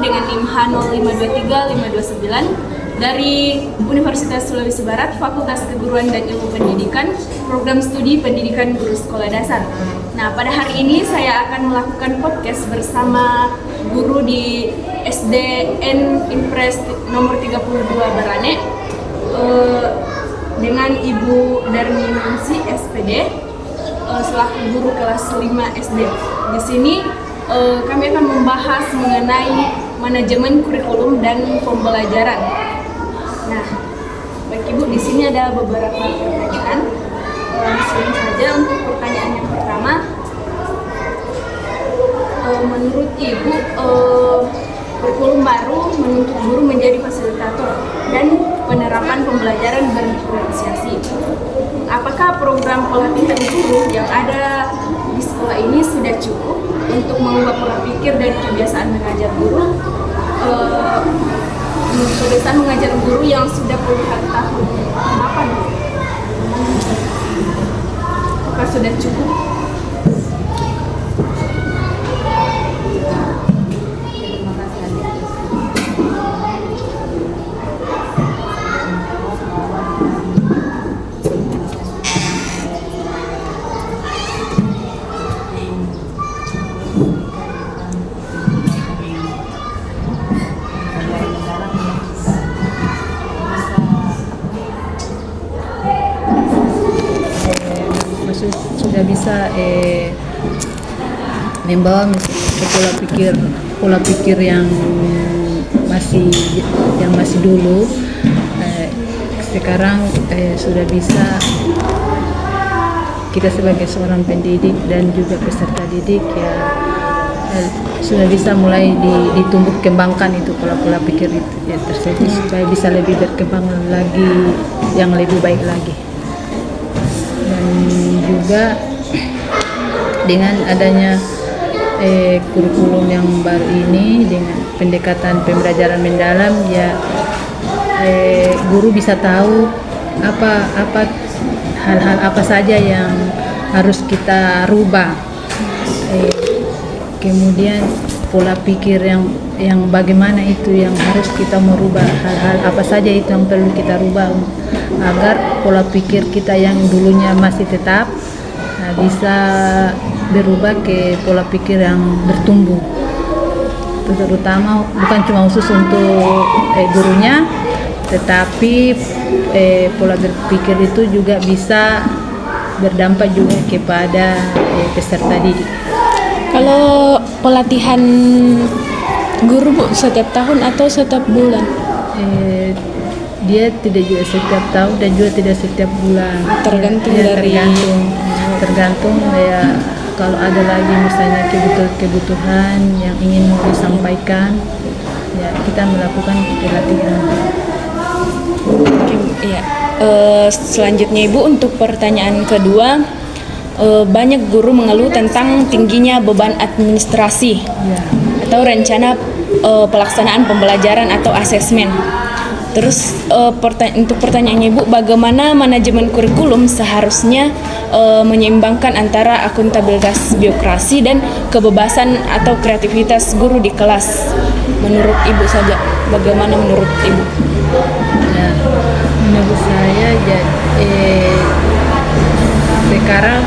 dengan NIM H0523529 dari Universitas Sulawesi Barat, Fakultas Keguruan dan Ilmu Pendidikan, Program Studi Pendidikan Guru Sekolah Dasar. Nah, pada hari ini saya akan melakukan podcast bersama guru di SDN Impres nomor 32 Barane dengan Ibu Darmi Nancy SPD selaku guru kelas 5 SD. Di sini kami akan membahas mengenai manajemen kurikulum dan pembelajaran. Nah, baik Ibu, di sini ada beberapa pertanyaan. Langsung saja untuk pertanyaan yang pertama. Menurut Ibu, kurikulum baru menuntut guru menjadi fasilitator dan penerapan pembelajaran berdiferensiasi. Apakah program pelatihan guru yang ada di sekolah ini sudah cukup untuk mengubah pola pikir dan kebiasaan mengajar guru? Kebiasaan mengajar guru yang sudah puluhan tahun. Kenapa? Apakah sudah cukup? Sudah bisa membawa pola pikir yang masih dulu. Sekarang sudah bisa kita sebagai seorang pendidik dan juga peserta didik sudah bisa mulai ditumbuh kembangkan itu pola pikir itu tersebut supaya bisa lebih berkembang lagi, yang lebih baik lagi. Dan juga dengan adanya kurikulum yang baru ini dengan pendekatan pembelajaran mendalam, guru bisa tahu hal-hal apa saja yang harus kita rubah. Kemudian pola pikir yang bagaimana itu yang harus kita merubah, hal-hal apa saja itu yang perlu kita rubah agar pola pikir kita yang dulunya masih tetap bisa berubah ke pola pikir yang bertumbuh. Terutama bukan cuma khusus untuk gurunya, tetapi pola berpikir itu juga bisa berdampak juga kepada peserta didik. Kalau pelatihan guru Bu, setiap tahun atau setiap bulan? Dia tidak juga setiap tahun dan juga tidak setiap bulan. Tergantung tergantung ya, kalau ada lagi misalnya kebutuhan yang ingin mau disampaikan, ya kita melakukan pelatihan. Iya. Selanjutnya Ibu, untuk pertanyaan kedua, banyak guru mengeluh tentang tingginya beban administrasi atau rencana pelaksanaan pembelajaran atau asesmen. Terus untuk pertanyaannya Ibu, bagaimana manajemen kurikulum seharusnya menyeimbangkan antara akuntabilitas birokrasi dan kebebasan atau kreativitas guru di kelas? Menurut Ibu saja, bagaimana menurut Ibu? Ya, menurut saya sekarang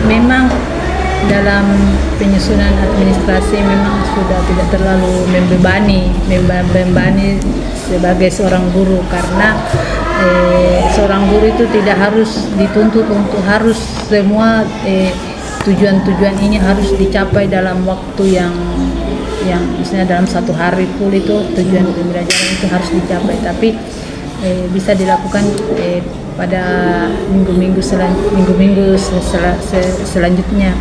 memang dalam penyusunan administrasi memang sudah tidak terlalu membebani sebagai seorang guru, karena seorang guru itu tidak harus dituntut untuk harus semua tujuan-tujuan ini harus dicapai dalam waktu yang misalnya dalam satu hari full itu tujuan pembelajaran itu harus dicapai, tapi bisa dilakukan pada minggu-minggu selanjutnya.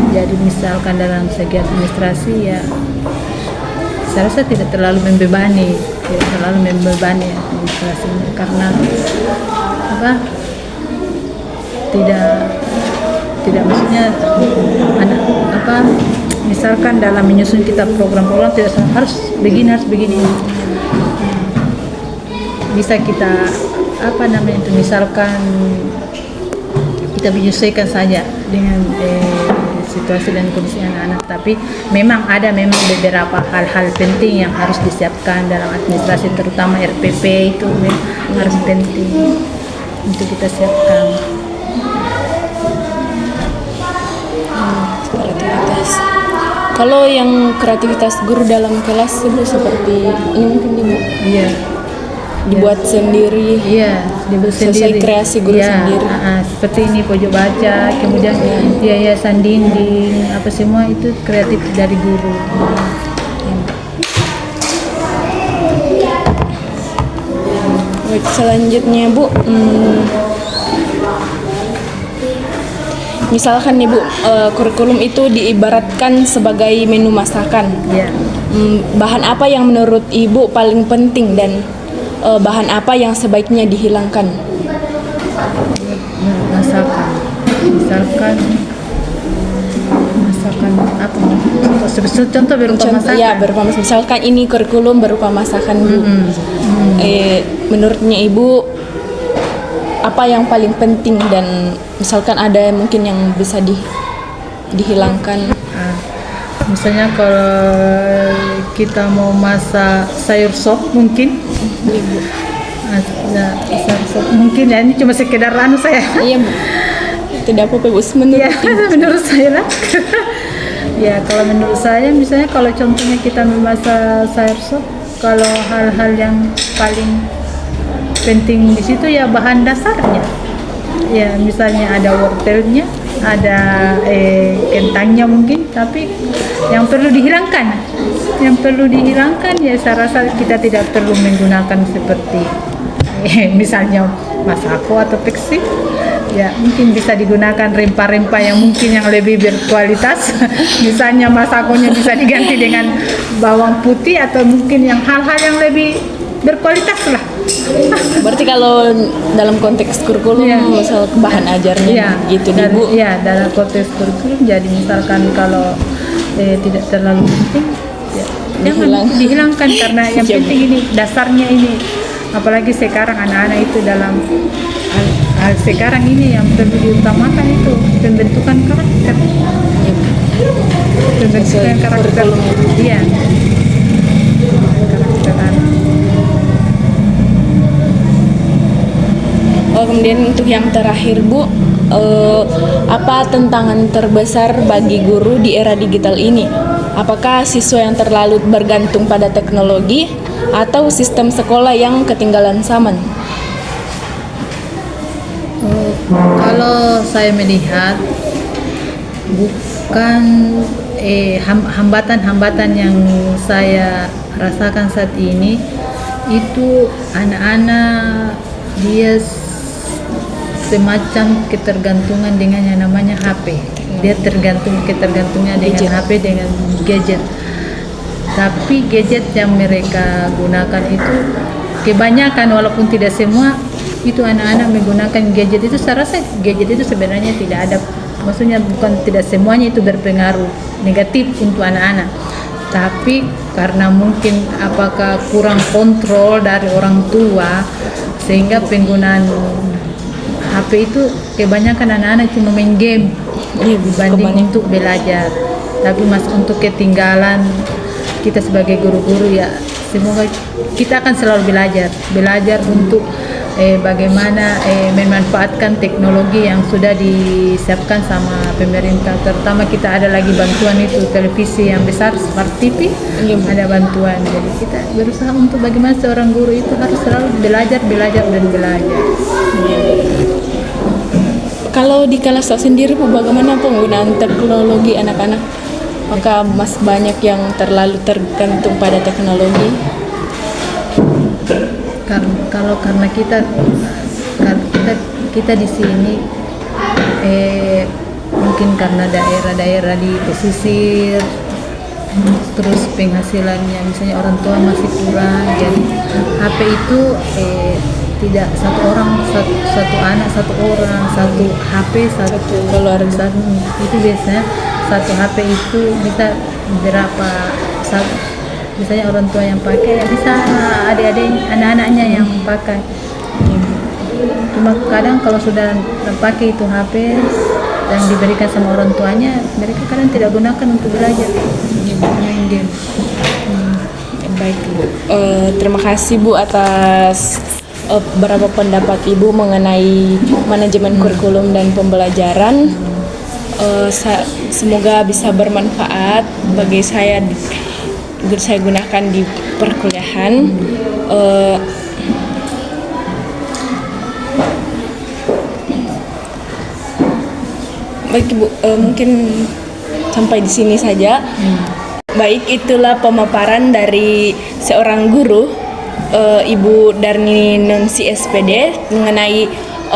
Jadi misalkan dalam segi administrasi ya saya rasa tidak terlalu membebani administrasinya, karena tidak maksudnya misalkan dalam menyusun kita program-program tidak harus begini bisa kita misalkan kita menyesuaikan saja dengan situasi dan kondisi anak-anak. Tapi memang beberapa hal-hal penting yang harus disiapkan dalam administrasi, terutama RPP itu harus penting untuk kita siapkan. Kreativitas. Kalau yang kreativitas guru dalam kelas itu seperti ini mungkin Ibu. Iya. Dibuat sendiri. Iya, dibuat Sesuai sendiri. kreasi guru sendiri. Seperti ini pojok baca, kemudian hiasan dinding, apa semua itu kreatif dari guru. Baik, selanjutnya Bu, misalkan nih Bu, kurikulum itu diibaratkan sebagai menu masakan. Ya. Bahan apa yang menurut Ibu paling penting dan bahan apa yang sebaiknya dihilangkan? Masakan, misalkan apa? Contoh berupa masakan. Ya, berupa misalkan ini kurikulum berupa masakan Bu. Menurutnya Ibu apa yang paling penting dan misalkan ada mungkin yang bisa dihilangkan? Misalnya kalau kita mau masak sayur sop mungkin, sayur sop mungkin ya, ini cuma sekedar saya. Iya Bu, tidak apa-apa Bu, menurut saya lah. Ya kalau menurut saya misalnya kalau contohnya kita memasak sayur sop, kalau hal-hal yang paling penting di situ ya bahan dasarnya. Ya misalnya ada wortelnya, ada kentangnya mungkin, tapi yang perlu dihilangkan ya saya rasa kita tidak perlu menggunakan seperti misalnya masako atau peksi. Ya mungkin bisa digunakan rempah-rempah yang mungkin yang lebih berkualitas. Misalnya masakonya bisa diganti dengan bawang putih atau mungkin yang hal-hal yang lebih berkualitas lah. Berarti kalau dalam konteks kurikulum misal bahan ajarnya gitu nih Bu. Iya, dalam konteks kurikulum jadi misalkan kalau tidak terlalu penting ya, jangan dihilangkan karena yang penting ini dasarnya ini. Apalagi sekarang anak-anak itu dalam hal sekarang ini yang perlu diutamakan itu pembentukan karakter. Pembentukan karakter. Iya. Kemudian untuk yang terakhir Bu, apa tantangan terbesar bagi guru di era digital ini? Apakah siswa yang terlalu bergantung pada teknologi atau sistem sekolah yang ketinggalan zaman? Kalau saya melihat bukan hambatan-hambatan yang saya rasakan saat ini itu anak-anak dia semacam ketergantungan dengan yang namanya HP. Dia ketergantungnya dengan HP, dengan gadget. Tapi gadget yang mereka gunakan itu kebanyakan, walaupun tidak semua, itu anak-anak menggunakan gadget itu. Saya rasa gadget itu sebenarnya tidak ada, maksudnya bukan tidak semuanya itu berpengaruh negatif untuk anak-anak. Tapi karena mungkin apakah kurang kontrol dari orang tua sehingga penggunaan HP itu kebanyakan anak-anak cuma main game dibanding untuk belajar. Tapi untuk ketinggalan kita sebagai guru-guru ya semoga kita akan selalu belajar untuk bagaimana memanfaatkan teknologi yang sudah disiapkan sama pemerintah. Terutama kita ada lagi bantuan itu televisi yang besar smart TV, ada bantuan. Jadi kita berusaha untuk bagaimana seorang guru itu harus selalu belajar. Kalau di kelas sendiri Bu, bagaimana penggunaan teknologi anak-anak? Apakah masih banyak yang terlalu tergantung pada teknologi? Karena kita di sini mungkin karena daerah-daerah di pesisir, terus penghasilannya misalnya orang tua masih kurang, jadi HP itu tidak satu anak satu orang, satu HP satu keluarga. Itu biasanya satu HP itu bisa berapa, misalnya orang tua yang pakai ya bisa adik-adik anak-anaknya yang pakai. Cuma kadang kalau sudah pakai itu HP yang diberikan sama orang tuanya mereka kadang tidak gunakan untuk belajar, main game. Baik Bu, terima kasih Bu atas beberapa pendapat Ibu mengenai manajemen kurikulum dan pembelajaran. Semoga bisa bermanfaat bagi saya gunakan di perkuliahan. Baik Ibu, mungkin sampai di sini saja. Baik, itulah pemaparan dari seorang guru, Ibu Darni Nungsi SPD mengenai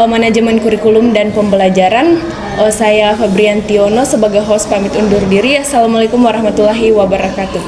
manajemen kurikulum dan pembelajaran. Saya Febriantiono sebagai host pamit undur diri. Assalamualaikum warahmatullahi wabarakatuh.